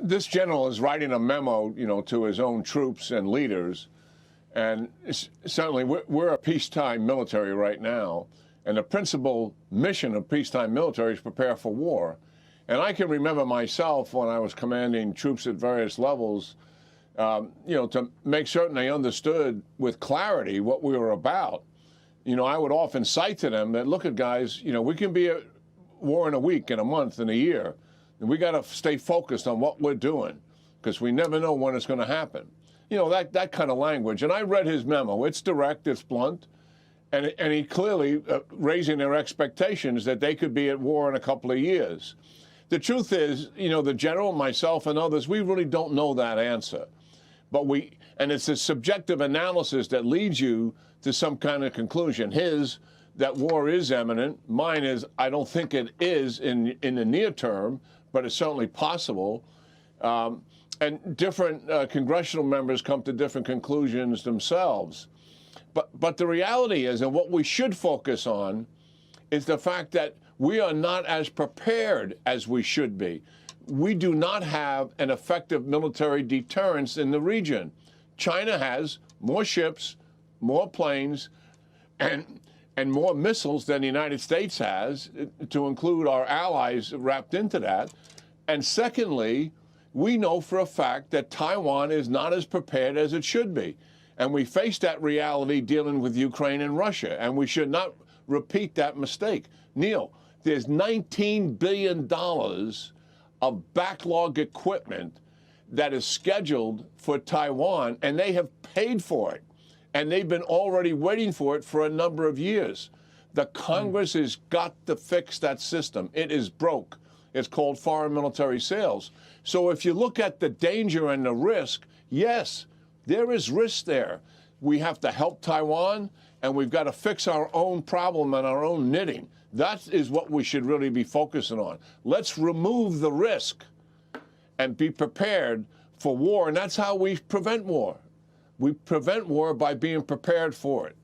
this general is writing a memo, to his own troops and leaders, and certainly we're a peacetime military right now, and the principal mission of peacetime military is prepare for war. And I can remember myself when I was commanding troops at various levels, to make certain they understood with clarity what we were about. I would often cite to them that, look at guys, we can be at war in a week, in a month, in a year. And we got to stay focused on what we're doing because we never know when it's going to happen. That kind of language. And I read his memo. It's direct, it's blunt. And he clearly raising their expectations that they could be at war in a couple of years. The truth is, the general, myself, and others, we really don't know that answer. And it's a subjective analysis that leads you to some kind of conclusion. His, that war is imminent. Mine is, I don't think it is in the near term, but it's certainly possible. And different congressional members come to different conclusions themselves. But the reality is, and what we should focus on, is the fact that we are not as prepared as we should be. We do not have an effective military deterrence in the region. China has more ships, more planes, and more missiles than the United States has, to include our allies wrapped into that. And secondly, we know for a fact that Taiwan is not as prepared as it should be. And we face that reality dealing with Ukraine and Russia, and we should not repeat that mistake. Neil, there's $19 billion of backlog equipment that is scheduled for Taiwan, and they have paid for it. And they've been already waiting for it for a number of years. The Congress has got to fix that system. It is broke. It's called foreign military sales. So if you look at the danger and the risk, yes, there is risk there. We have to help Taiwan, and we've got to fix our own problem and our own knitting. That is what we should really be focusing on. Let's remove the risk and be prepared for war, and that's how we prevent war. We prevent war by being prepared for it.